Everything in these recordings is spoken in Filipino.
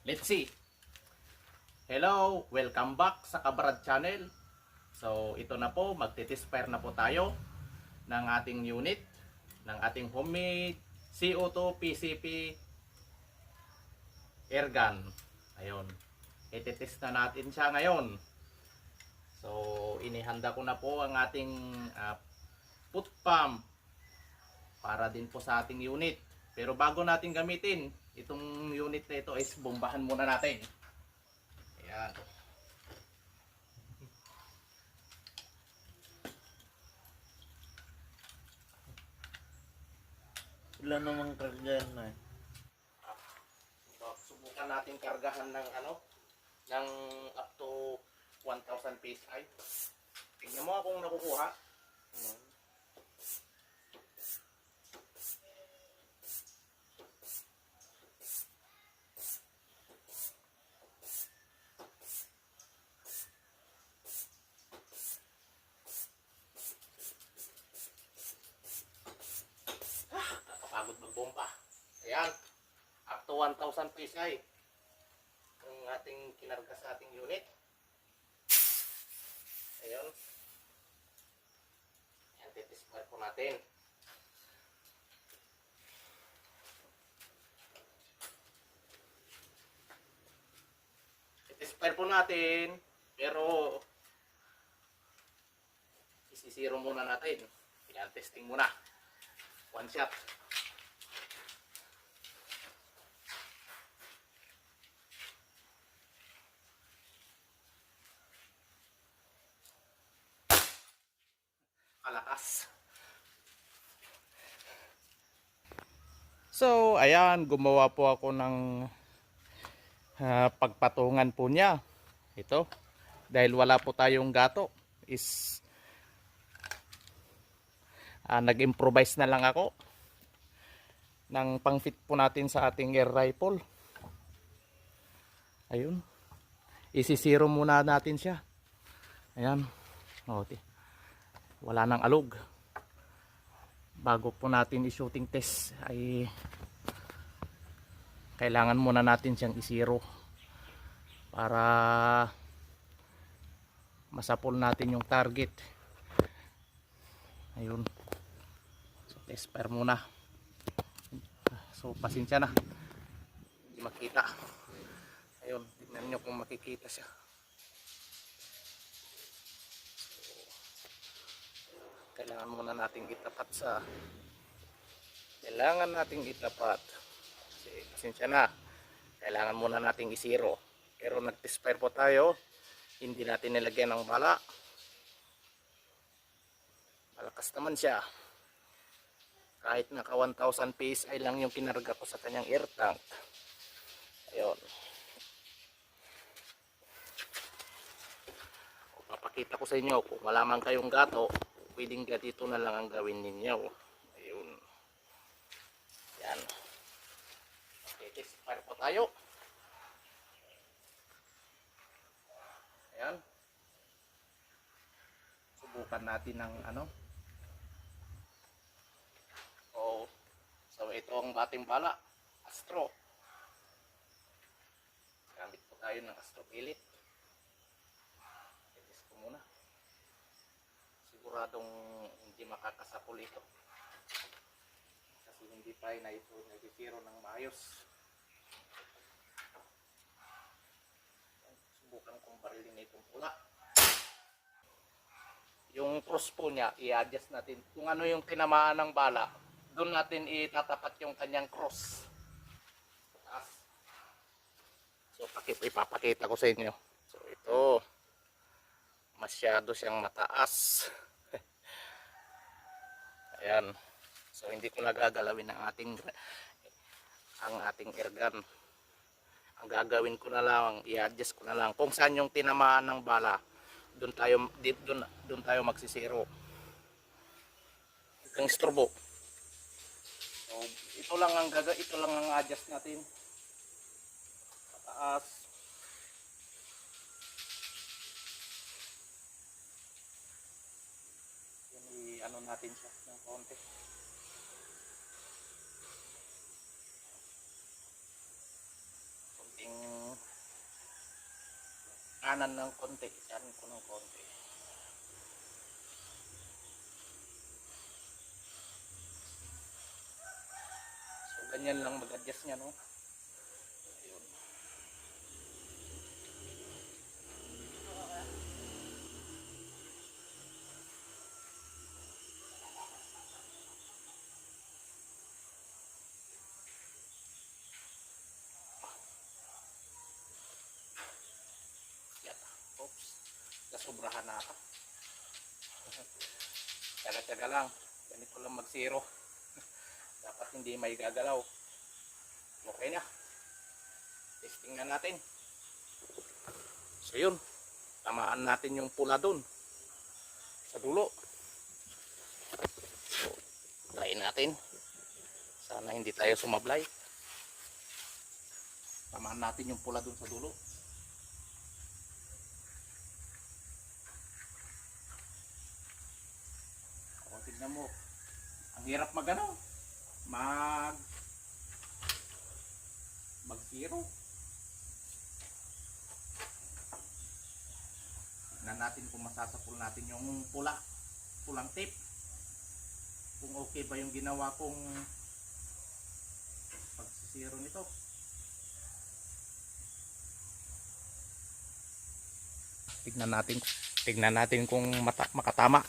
Let's see. Hello, welcome back sa Kabrad Channel. So ito na po, magtitispire na po tayo ng ating unit, ng ating homemade CO2 PCP airgun. Ayun, ititest na natin siya ngayon. So inihanda ko na po ang ating foot pump para din po sa ating unit. Pero bago natin gamitin itong unit na ito, is bombahan muna natin. Ayan. Wala namang kargahan na eh. Subukan natin kargahan ng ng up to 1,000 PSI. Tingnan mo kung nakukuha. Nakakapagod magbomba. Ayan. Up to 1,000 PSI. Ang ating kinarga sa ating unit. Ayan. Ayan, titispire po natin. Titispire po natin. Pero isisiro muna natin. Ayan, testing muna. One shot. Kalakas. So, ayan, gumawa po ako ng pagpatungan po niya. Ito. Dahil wala po tayong gato, is nag-improvise na lang ako ng pang-fit po natin sa ating air rifle. Ayun. Isisiro muna natin siya. Ayan. Wala nang alog. Bago po natin i-shooting test ay kailangan muna natin siyang isiro para masapol natin yung target. Ayun. So test fire muna. So pasensya na, hindi makita. Ayun, tignan nyo kung makikita siya. Kailangan muna nating itapat kasi pasensya na, kailangan muna nating isiro. Pero nag-test-fire po tayo, hindi natin nilagyan ng bala. Malakas naman siya. Kahit naka 1,000 PSI lang yung kinarga ko sa kanyang air tank. Ayun. Papakita ko sa inyo, kung wala man kayong gato, pwedeng ganito na lang ang gawin ninyo. Ayun. Yan. Okay, test fire po tayo. Ayan. Subukan natin ng so ito ang bating bala. Astro. Gamit po tayo ng Astro Elite. Test ko muna. Siguradong hindi makakasapol ito kasi hindi pa na ito nag-zero ng maayos. Subukan kong barilin itong pula. Yung cross po niya, i-adjust natin kung ano yung tinamaan ng bala, doon natin itatapat yung kanyang cross. So ipapakita ko sa inyo. So ito, masyado siyang mataas. Ayan. So hindi ko nagagalawin ang ating airgun. Ang gagawin ko na lang, i-adjust ko na lang kung saan yung tinamaan ng bala. Doon tayo magsisiro. Itong strobo. So ito lang ang adjust natin. Pataas. Ano natin siya ng konti. Konting kanan ng konti. Yan ko ng konti. So ganyan lang mag-adjust niya, no? Ayun. Yan. Oops. Nasobrahan na ako. Taga-taga lang. Ganito lang mag-zero. Dapat hindi may gagalaw. Okay na. Testing na natin. So yun. Tamaan natin yung pula doon. Sa dulo. So, try natin. Sana hindi tayo sumablay. Tamaan natin yung pula doon sa dulo. O, tignan mo. Ang hirap mag-zero. Tignan natin kung masasapul natin yung pulang tape. Kung okay ba yung ginawa kong pag-zero nito. Tignan natin kung makatama.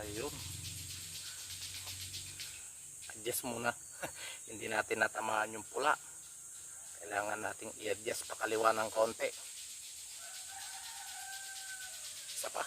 Ayun. Adjust muna. Hindi natin natamaan yung pula. Kailangan nating i-adjust pakaliwa ng konti. Isa pa.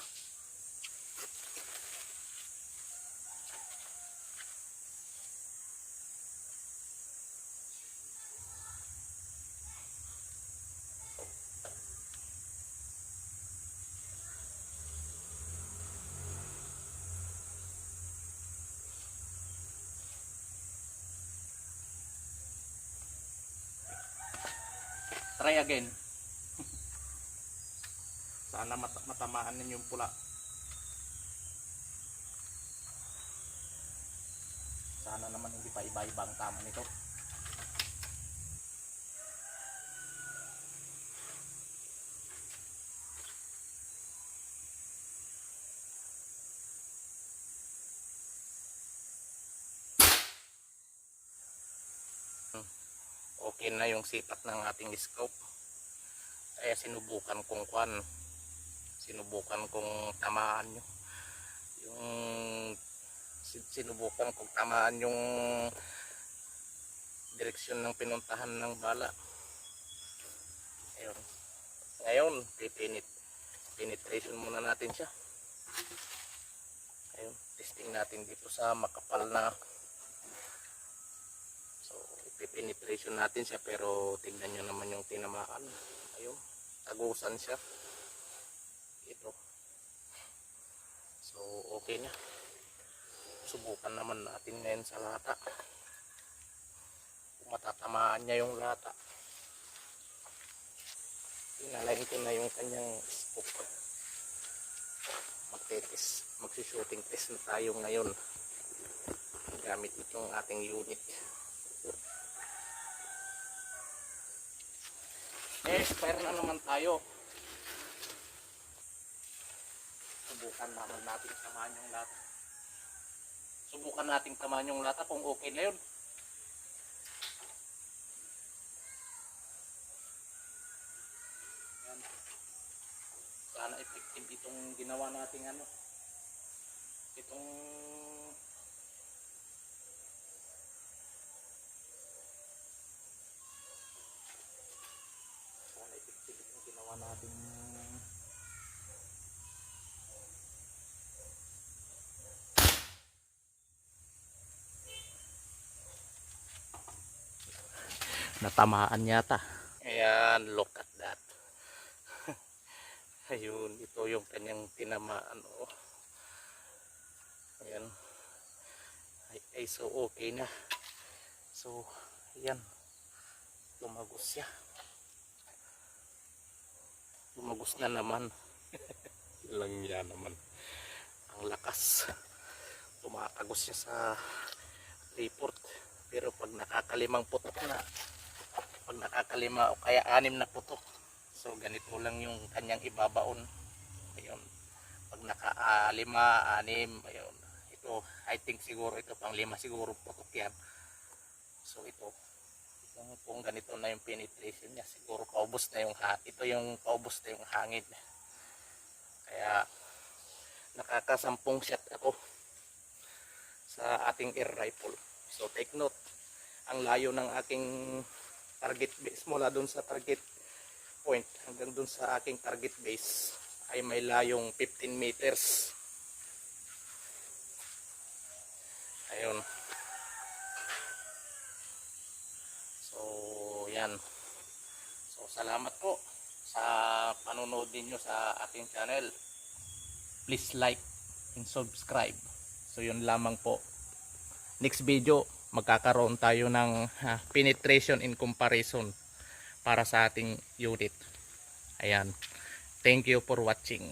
Try again. Sana matamaan ninyo yung pula. Sana naman hindi pa iba-iba ang tama nito. Okay na yung sipat ng ating scope. Kaya sinubukan kong tamaan yung direksyon ng pinuntahan ng bala. Ayun. Ngayon, penetration muna natin siya. Ayun, testing natin dito sa makapal na. Penetration natin siya, pero tignan nyo naman yung tinamaan. Ayun, tagusan siya. Ito. So, okay na. Subukan naman natin ngayon sa lata. Kung matatamaan niya yung lata. Pinalain ko na yung kanyang scope. Magsi-shooting test na tayo ngayon. Gamit itong ating unit. Expire na naman tayo. Subukan naman natin tamaan yung lata. Subukan natin tamaan yung lata kung okay na yun. Yan. Sana effective itong ginawa nating itong natin natamaan yata. Ayan, look at that. Ayun, ito yung kanyang tinamaan. Oh. Ayan. Ay, so okay na. So, ayan. Lumagos siya. Lumagos na naman. Lang yan naman. Ang lakas. tumatagos siya sa report. Pero pag nakakalimang putok na, pag nakakalima o kaya 6 na putok, so ganito lang yung kanyang ibabaon. Ayun, pag naka-5, 6, ayun, ito I think siguro ito pang 5 siguro putok yan. So ito kung ganito na yung penetration niya, siguro paubos na yung ito yung paubos na yung hangin. Kaya nakakasampung shot ako sa ating air rifle. So take note, ang layo ng aking target base mula dun sa target point hanggang dun sa aking target base ay may layong 15 meters. Ayun. So yan. So salamat po sa panonood ninyo sa aking channel. Please like and subscribe. So yun lamang po. Next video, magkakaroon tayo ng penetration in comparison para sa ating unit. Ayan. Thank you for watching.